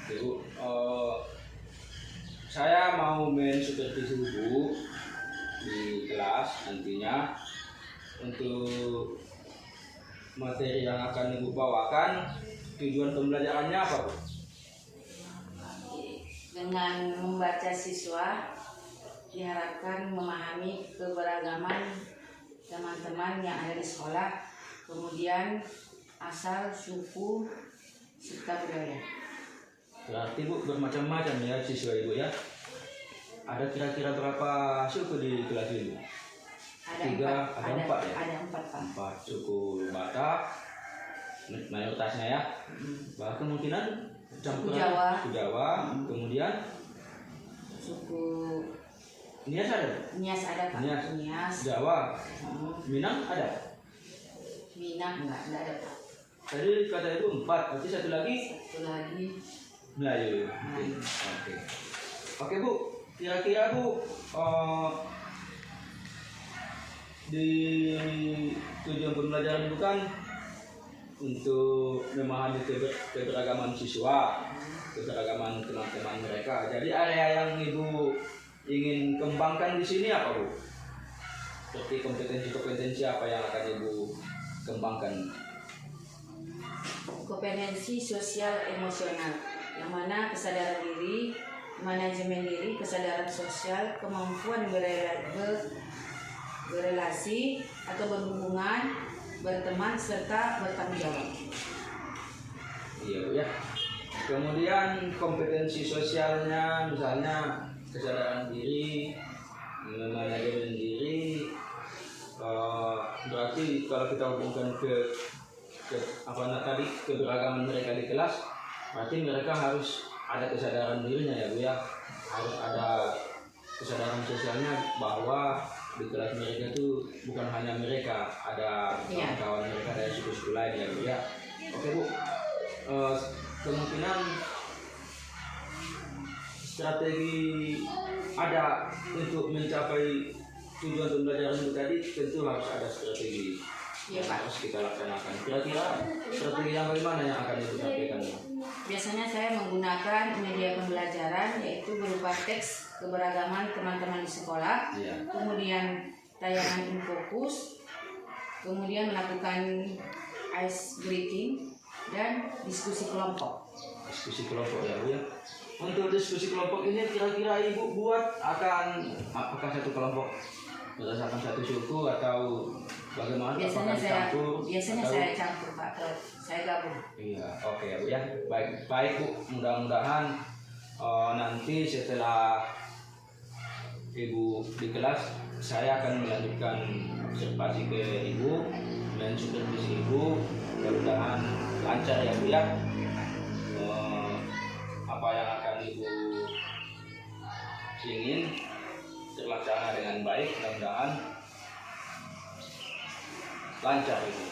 Bu, saya mau mensupervisi Bu di kelas nantinya untuk materi yang akan Ibu bawakan. Tujuan pembelajarannya apa, Bu? Dengan membaca siswa diharapkan memahami keberagaman teman-teman yang ada di sekolah, kemudian asal, suku, serta budaya. Berarti Bu bermacam-macam ya siswa Ibu ya. Ada kira-kira berapa suku di kelas ini? Ada empat ya? Ada empat, Pak. 4 suku Batak mayoritasnya ya. Bahkan kemungkinan Suku Jawa. Suku Jawa. Kemudian Suku Nias ada? Nias ada, Pak. Nias. Jawa. Minang ada? Minang enggak ada, Pak. Tadi kata Ibu 4, berarti satu lagi Melayu. Oke Bu, kira-kira Bu di tujuan pembelajaran itu kan untuk memahami keberagaman siswa, keberagaman teman-teman mereka. Jadi area yang Ibu ingin kembangkan di sini apa Bu? Seperti kompetensi-kompetensi apa yang akan Ibu kembangkan? Kompetensi sosial emosional, yang mana kesadaran diri, manajemen diri, kesadaran sosial, kemampuan berrelasi atau berhubungan, berteman, serta bertanggung jawab. Iya Bu ya. Kemudian kompetensi sosialnya misalnya kesadaran diri, manajemen diri, berarti kalau kita hubungkan ke keberagaman mereka di kelas, berarti mereka harus ada kesadaran dirinya ya Bu ya. Harus ada kesadaran sosialnya bahwa di kelas mereka itu bukan hanya mereka, ada kawan-kawan mereka dari suku-suku lain ya Bu ya. Oke Bu, kemungkinan strategi ada untuk mencapai tujuan pembelajaran itu tadi, tentu harus ada strategi yang harus kita laksanakan. Kira-kira strategi yang bagaimana yang akan Ibu sampaikan? Biasanya saya menggunakan media pembelajaran, yaitu berupa teks keberagaman teman-teman di sekolah, kemudian tayangan infokus, kemudian melakukan ice breaking dan diskusi kelompok. Diskusi kelompok ya Bu ya. Untuk diskusi kelompok ini kira-kira Ibu buat apakah satu kelompok berdasarkan satu suku atau bagaimana? Biasanya saya campur Pak, saya gabung. Iya, oke ya Bu ya. Baik Bu, mudah-mudahan nanti setelah Ibu di kelas, saya akan melanjutkan observasi ke Ibu dan supervisi Ibu. Mudah-mudahan lancar ya Bu ya. Apa yang akan Ibu ingin terlaksana dengan baik, mudah-mudahan lancar itu.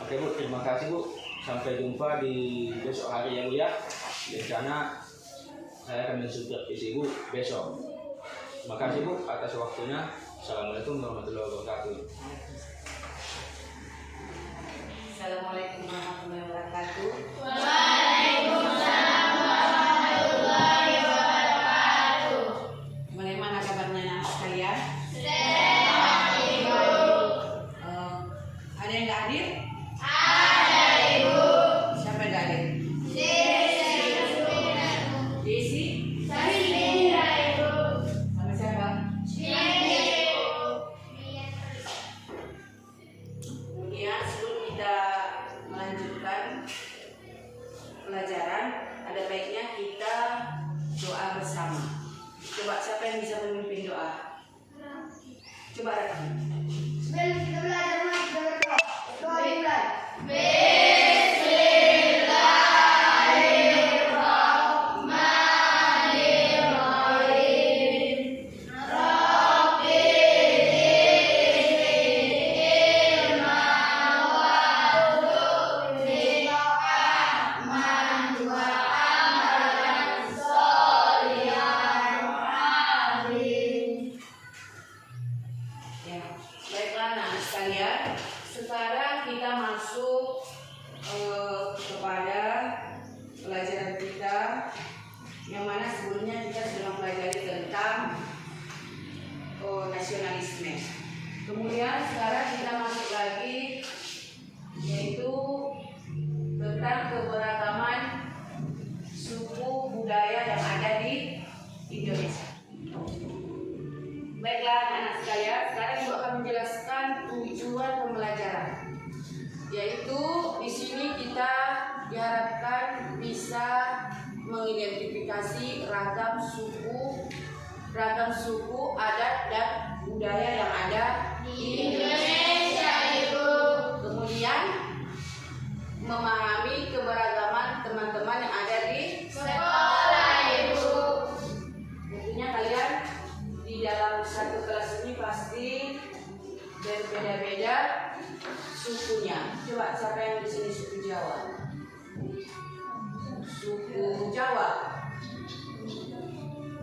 Oke Bu, terima kasih Bu. Sampai jumpa di besok hari ya Bu ya. Rencana saya akan mensupervisi Ibu besok. Terima kasih Bu atas waktunya. Assalamualaikum warahmatullahi wabarakatuh. Assalamualaikum warahmatullahi wabarakatuh. Waalaikumsalam warahmatullahi wabarakatuh. Bagaimana kabarnya anak sekalian? Sehat Ibu. Ada yang nggak hadir? Ada Ibu. Siapa yang nggak hadir? Desi? Samira Ibu. Sama siapa? Ibu. Kemudian sebelum kita melanjutkan pelajaran, ada baiknya kita doa bersama. Coba siapa yang bisa memimpin doa? Coba Raka. Sebelum kita belajar doa dimulai. Yang sebelumnya kita sudah mempelajari tentang nasionalisme. Kemudian sekarang kita masuk lagi yaitu tentang keberagaman suku budaya yang ada di Indonesia. Baiklah anak sekalian, sekarang Ibu akan menjelaskan tujuan pembelajaran. Yaitu di sini kita diharapkan bisa mengidentifikasi ragam suku, adat dan budaya yang ada di Indonesia, Ibu. Kemudian memahami keberagaman teman-teman yang ada di Sekolah, Ibu. tentunya kalian di dalam satu kelas ini pasti berbeda-beda sukunya. Coba siapa yang di sini suku Jawa? Suku Jawa.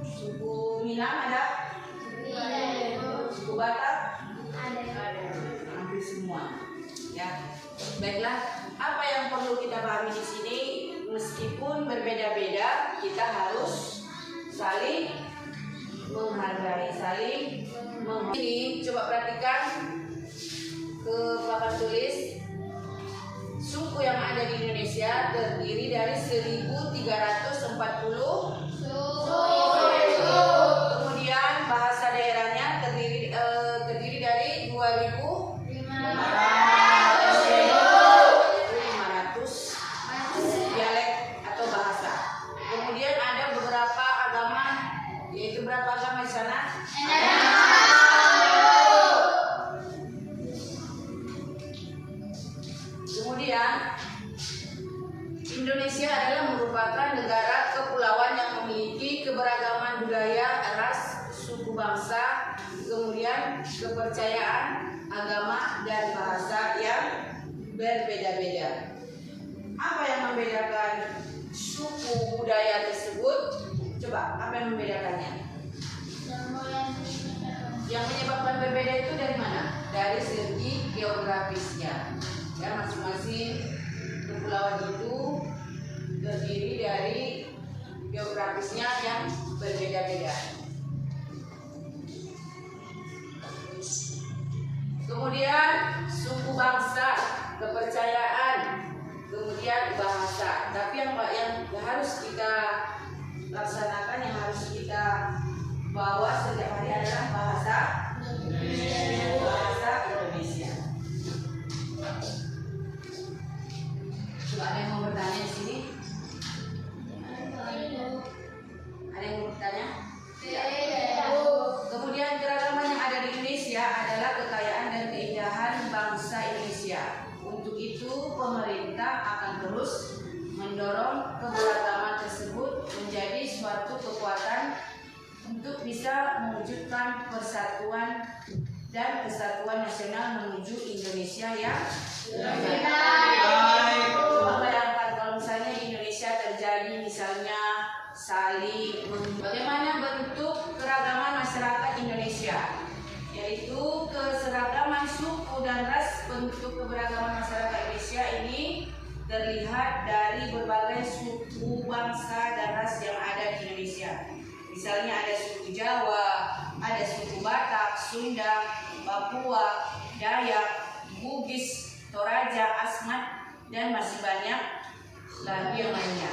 Suku Minang ada? Suku Batak? Ada. Hampir semua. Ya. Baiklah, apa yang perlu kita pahami di sini? Meskipun berbeda-beda, kita harus saling menghargai, saling menghormati. Coba perhatikan ke papan tulis. Suku yang ada di Indonesia terdiri dari 1.340 suku. Kemudian bahasa daerahnya terdiri dari 2.500 dialek atau bahasa. Kemudian ada beberapa agama, yaitu berapa agama di sana? Kemudian Indonesia adalah merupakan negara kepulauan yang memiliki keberagaman budaya, ras, suku bangsa, kemudian kepercayaan, agama, dan bahasa yang berbeda-beda. Apa yang membedakan suku budaya tersebut? Coba, apa yang membedakannya? Yang menyebabkan berbeda itu dari mana? Dari segi geografisnya. Ya, masing-masing kepulauan itu terdiri dari geografisnya yang berbeda-beda. Kemudian suku bangsa, kepercayaan, kemudian bahasa. Tapi yang harus kita laksanakan, yang harus kita bawa setiap hari adalah bahasa Indonesia. Coba ada yang mau bertanya di sini? Ada yang mau bertanya? Kemudian keragaman yang ada di Indonesia adalah kekayaan dan keindahan bangsa Indonesia. Untuk itu pemerintah akan terus mendorong keberagaman tersebut menjadi suatu kekuatan untuk bisa mewujudkan persatuan dan kesatuan nasional menuju Indonesia yang lebih baik. Coba bayangkan kalau misalnya di Indonesia terjadi misalnya bagaimana bentuk keragaman masyarakat Indonesia, yaitu keseragaman suku dan ras. Bentuk keberagaman masyarakat Indonesia ini terlihat dari berbagai suku bangsa dan ras yang ada di Indonesia. Misalnya ada suku Jawa, ada suku Batak, Sunda, Papua, Dayak, Bugis, Toraja, Asmat, dan masih banyak lagi yang lainnya.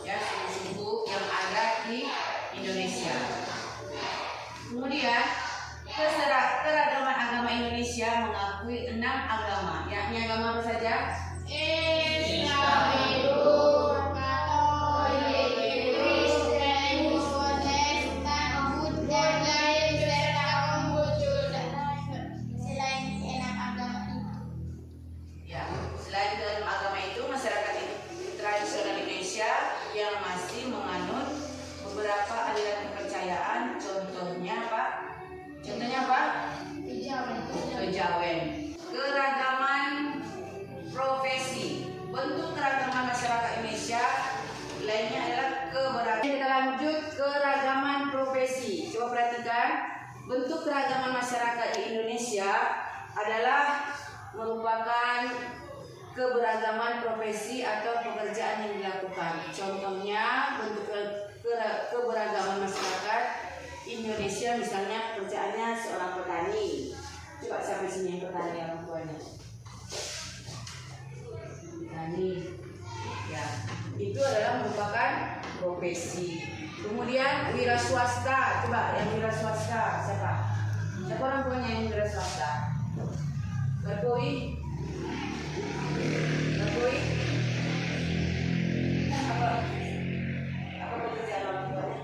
Ya, suku-suku yang ada di Indonesia. Kemudian keragaman agama Indonesia mengakui 6 agama. Yakni agama apa saja? Islam, Katolik, Kristen, Protestan, Buddha, Hindu, serta Konghucu dan selain 6 agama itu. Ya, selain dalam agama itu, masyarakat tradisional Indonesia yang masih menganut beberapa aliran kepercayaan. Contohnya apa? Kejawen. Keragaman profesi. Bentuk keragaman masyarakat Indonesia lainnya adalah keberagaman. Kita lanjut keragaman profesi. Coba perhatikan, bentuk keragaman masyarakat di Indonesia adalah merupakan keberagaman profesi atau pekerjaan yang dilakukan. Contohnya bentuk keberagaman masyarakat Indonesia, misalnya pekerjaannya seorang petani. Coba sampai sini yang petani orang tuanya. Petani, ya, itu adalah merupakan profesi. Kemudian wira swasta, coba yang wira swasta siapa? Siapa orang tuanya yang wira swasta? Berkoi? Apa pekerjaan orang tuanya?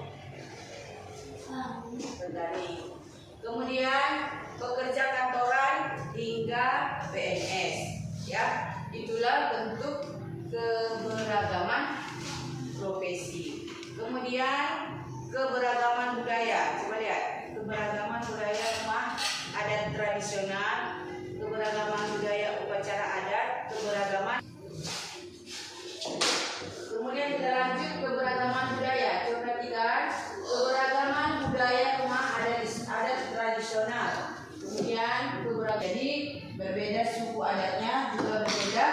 Petani. Kemudian pekerja kantoran hingga PNS, ya, itulah bentuk keberagaman profesi. Kemudian keberagaman budaya, coba lihat, keberagaman budaya rumah adat tradisional, keberagaman budaya upacara adat, keberagaman. Kemudian kita lanjut keberagaman budaya. Coba perhatikan keberagaman budaya rumah adat tradisional. Kemudian jadi berbeda suku adatnya, juga berbeda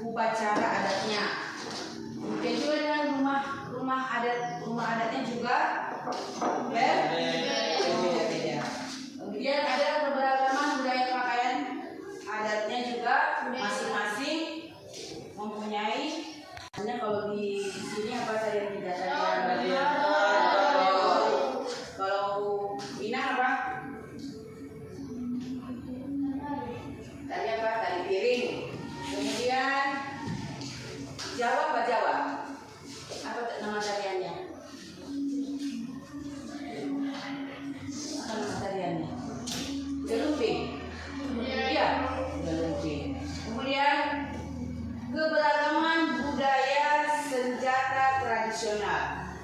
upacara adatnya. Kemudian juga dengan rumah adatnya juga berbeda-beda. Kemudian ada keberagaman budaya pakaian adatnya juga masing-masing mempunyai. Kalau di sini apa tadi yang kita tadi? Kalau Minang apa? Tadi apa? Tadi piring. Kemudian Jawa apa Jawa? Apa nama tariannya? Apa nama tariannya? Gelumping. Iya, gelumping. Kemudian keberagaman budaya senjata tradisional,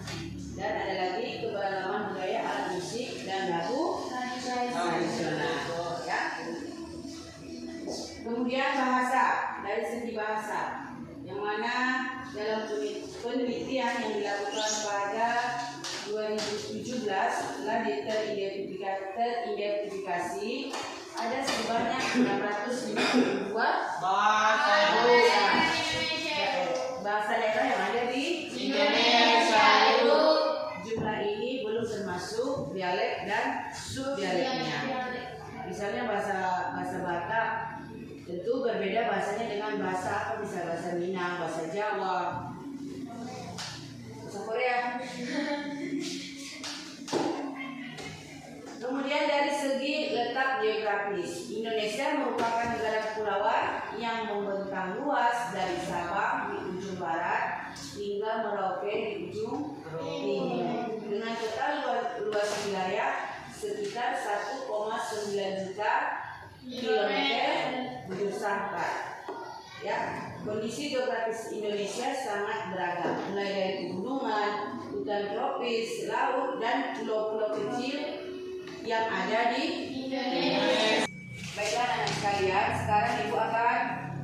dan ada lagi keberagaman budaya alat musik dan lagu tradisional, ya. Kemudian bahasa, dari segi bahasa, yang mana dalam penelitian yang dilakukan pada 2017 telah teridentifikasi ada sebanyak 652 bahasa daerah yang ada di Indonesia. Jumlah ini belum termasuk dialek dan subdialeknya. Misalnya bahasa Batak tentu berbeda bahasanya dengan bahasa apa, bisa bahasa Minang, bahasa Jawa, bahasa Korea. Kemudian dari segi letak geografis, Indonesia merupakan negara kepulauan yang membentang luas dari Sabang di ujung barat hingga Merauke di ujung timur, dengan total luas wilayah sekitar 1,9 juta kilometer persegi. Ya, kondisi geografis Indonesia sangat beragam, mulai dari pegunungan, hutan tropis, laut, dan pulau-pulau kecil yang ada di Indonesia. Baiklah anak sekalian, sekarang Ibu akan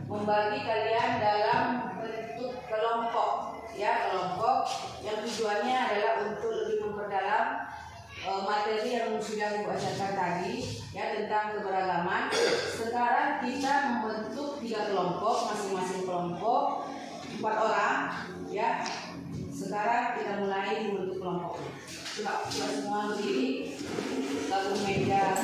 membagi kalian dalam bentuk kelompok, ya, kelompok yang tujuannya adalah untuk lebih memperdalam materi yang sudah Ibu ajarkan tadi, ya, tentang keberagaman. Sekarang kita membentuk 3 kelompok, masing-masing kelompok 4 orang, ya. Sekarang kita mulai membentuk kelompok. Coba semua berdiri, gabung meja.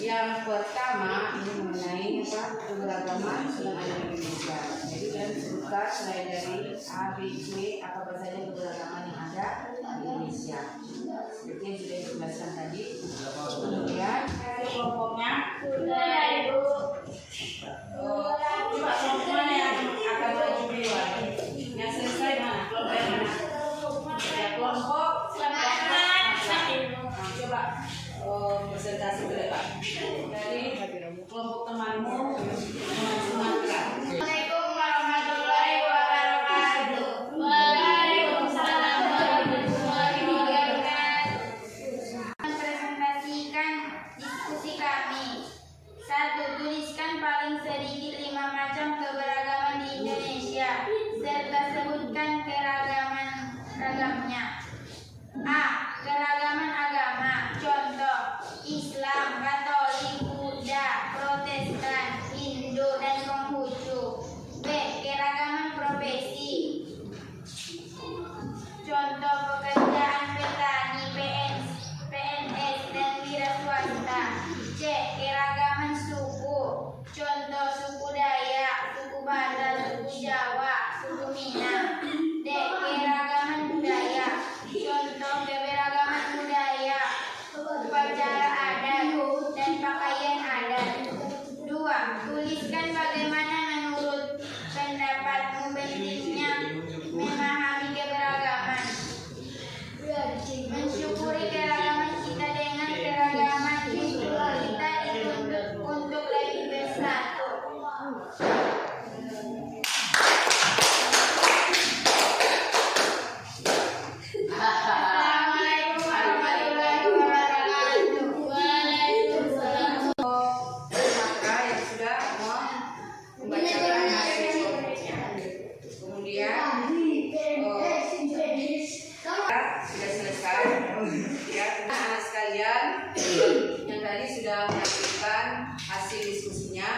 Yang pertama ini mengenai keberagaman yang ada di Indonesia. Jadi dan disebutkan selain dari A, B, C, apa saja keberagaman yang ada di Indonesia. Seperti yang sudah dijelaskan tadi. Kemudian kelompoknya coba kelompok mana yang akan maju duluan? Yang selesai mana? Kelompok yang mana? Ya, kelompok presentasi ke depan dari kelompok temanmu Sumatera. Assalamualaikum warahmatullahi wabarakatuh. Waalaikumsalam warahmatullahi wabarakatuh. Presentasikan diskusi kami. 1. Tuliskan paling sedikit 5 macam keberagaman di Indonesia serta sebutkan ragamnya. A. Keragaman agama. Contoh: Islam, Katolik, Buddha, Protestan, Hindu, dan Konghucu. B. Keragaman profesi. Contoh: pekerjaan petani, PNS, dan wira swasta. C. Keragaman suku. Contoh: suku Dayak, suku Batak, suku Jawa, suku Minang. D. Keragaman budaya. Contoh: keberagaman budaya, upacara adat, dan pakaian adat. 2. Tuliskan bagaimana menurut pendapatmu pentingnya memahami keberagaman. Mensyukuri keragaman kita dengan keragaman kita dituntut untuk lebih bersatu. Assalamualaikum warahmatullahi wabarakatuh. Waalaikumsalam. Sumatera yang sudah membacakan hasil surveinya. Kemudian sudah selesai. Ya, anak sekalian yang tadi sudah menyaksikan hasil diskusinya.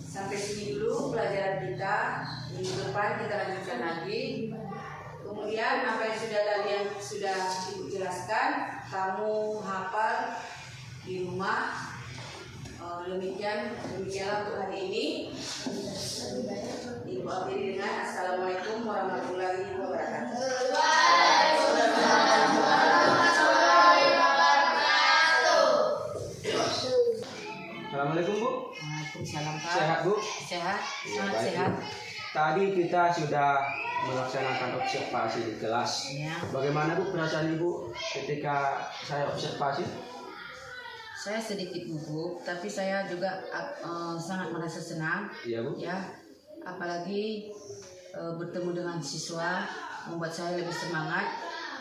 Sampai sini dulu pelajaran kita. Minggu depan kita lanjutkan lagi. Kemudian apa yang sudah Ibu jelaskan, kamu hafal di rumah. Demikianlah untuk hari ini. Ibu akhiri dengan Assalamualaikum warahmatullahi wabarakatuh. Waalaikumsalam warahmatullahi wabarakatuh. Assalamualaikum Bu. Waalaikumsalam Pak. Sehat Bu? Sehat, Ya, sangat baik, sehat. Bu. Tadi kita sudah melaksanakan observasi di kelas. Ya. Bagaimana Bu perasaan Ibu ketika saya observasi? Saya sedikit gugup, tapi saya juga sangat merasa senang. Iya Bu. Ya, apalagi bertemu dengan siswa membuat saya lebih semangat,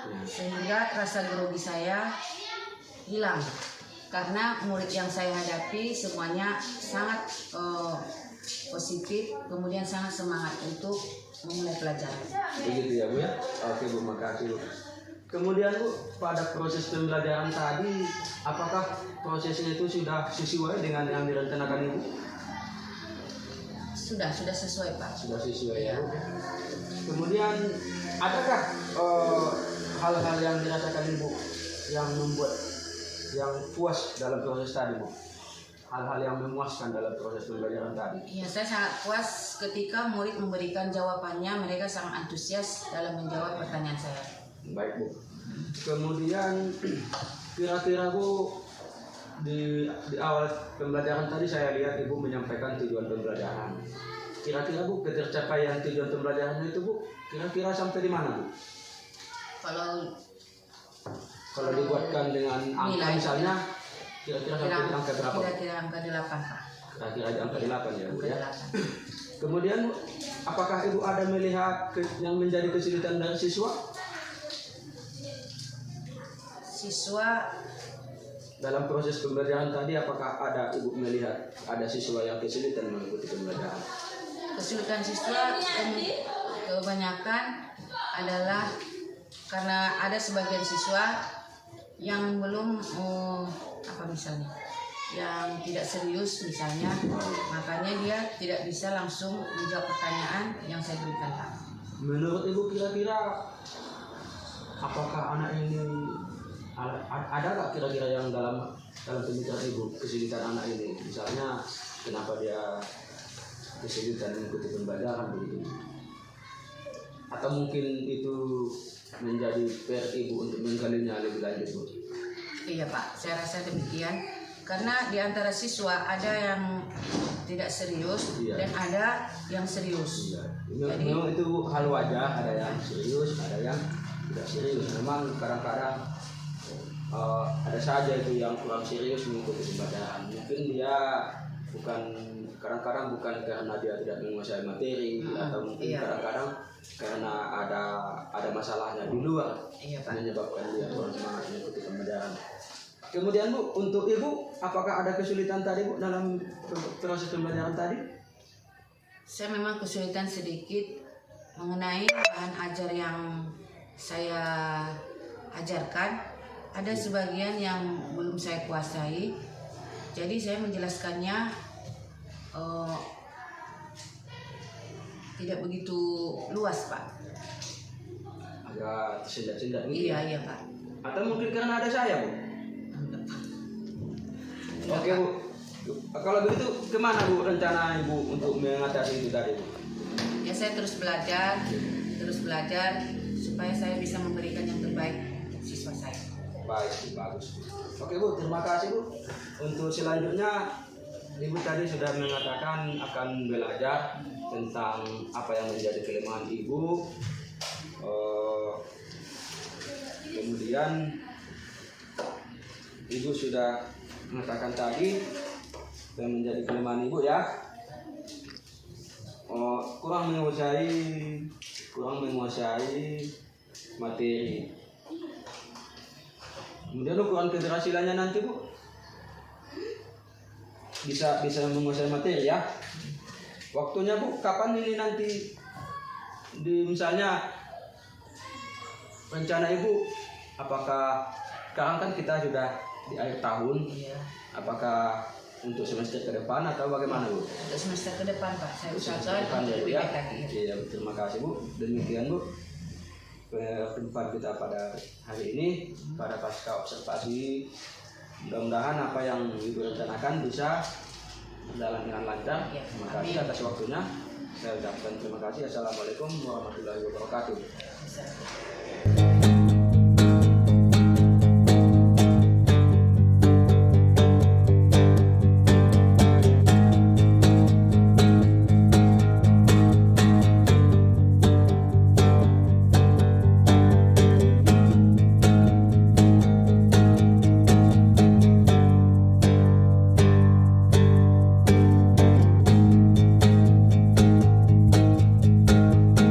Ya. sehingga rasa grogi saya hilang karena murid yang saya hadapi semuanya sangat positif, kemudian sangat semangat untuk memulai pelajaran. Begitu ya Bu ya. Oke Bu, makasih Bu. Kemudian Bu, pada proses pembelajaran tadi, apakah prosesnya itu sudah sesuai dengan yang direncanakan Ibu? Sudah sesuai Pak. Sudah sesuai ya Bu. Kemudian adakah hal-hal yang dirasakan Ibu yang membuat yang puas dalam proses tadi Bu? Hal-hal yang memuaskan dalam proses pembelajaran tadi? Ya, saya sangat puas ketika murid memberikan jawabannya. Mereka sangat antusias dalam menjawab pertanyaan saya. Baik Bu. Kemudian kira-kira Bu, di awal pembelajaran tadi saya lihat Ibu menyampaikan tujuan pembelajaran. Kira-kira Bu, ketercapaian tujuan pembelajaran itu Bu, kira-kira sampai di mana Bu? Kalau dibuatkan dengan angka nilai, misalnya, kira-kira sampai di angka berapa? Kira-kira angka 8 Pak. Kira-kira di angka 8 ya Bu Angka ya. 8. Kemudian Bu, apakah Ibu ada melihat yang menjadi kesulitan dari siswa? Siswa Dalam proses pembelajaran tadi, apakah ada Ibu melihat ada siswa yang kesulitan mengikuti pembelajaran? kesulitan siswa kebanyakan adalah karena ada sebagian siswa yang belum yang tidak serius misalnya, makanya dia tidak bisa langsung menjawab pertanyaan yang saya berikan Pak. Menurut Ibu kira-kira apakah anak ini ada nggak kira-kira yang dalam pemikiran Ibu kesulitan anak ini? Misalnya kenapa dia kesulitan mengikuti pembelajaran begitu? Atau mungkin itu menjadi PR Ibu untuk menggalinya lebih lanjut Bu? Iya Pak, saya rasa demikian. Karena di antara siswa ada yang tidak serius, Iya. dan ada yang serius. Iya. Jadi- Memang itu hal wajar, ada yang serius, ada yang tidak serius. Memang kadang-kadang ada saja itu yang kurang serius mengikuti pembelajaran. Mungkin dia kadang-kadang bukan karena dia tidak menguasai materi, atau mungkin Iya. kadang-kadang karena ada masalahnya di luar Iya, Pak. menyebabkan dia kurang semangat mengikuti pembelajaran. Kemudian Bu, untuk Ibu, apakah ada kesulitan tadi Bu dalam proses pembelajaran tadi? Saya memang kesulitan sedikit mengenai bahan ajar yang saya ajarkan. Ada sebagian yang belum saya kuasai, jadi saya menjelaskannya tidak begitu luas, Pak. Agak tersendat-sendat gitu. Iya, Pak. Atau mungkin karena ada saya Bu? Oke Bu, kalau begitu kemana Bu rencana Ibu untuk mengatasi itu tadi Bu? Ya, saya terus belajar supaya saya bisa memberikan yang terbaik untuk siswa saya. Baik Bu, bagus Bu. Oke Bu, terima kasih Bu. Untuk selanjutnya Ibu tadi sudah mengatakan akan belajar tentang apa yang menjadi kelemahan Ibu. Kemudian Ibu sudah mengatakan tadi yang menjadi kelemahan Ibu ya, kurang menguasai materi. Kemudian ukuran keberhasilannya nanti Bu bisa menguasai materi ya. Waktunya Bu kapan ini nanti, misalnya rencana Ibu, apakah sekarang kan kita sudah di akhir tahun, Iya. apakah untuk semester ke depan atau bagaimana Bu? Untuk semester ke depan, Pak, saya Semester usahakan depan untuk ya, lebih Bu, ya. baik lagi. Iya, terima kasih Bu. Demikian Bu perjumpaan kita pada hari ini pada pasca observasi. Mudah-mudahan apa yang Ibu rencanakan bisa berjalan dengan lancar. Ya, Terima kasih amin. atas waktunya. Saya ucapkan terima kasih. Assalamualaikum warahmatullahi wabarakatuh. Bisa.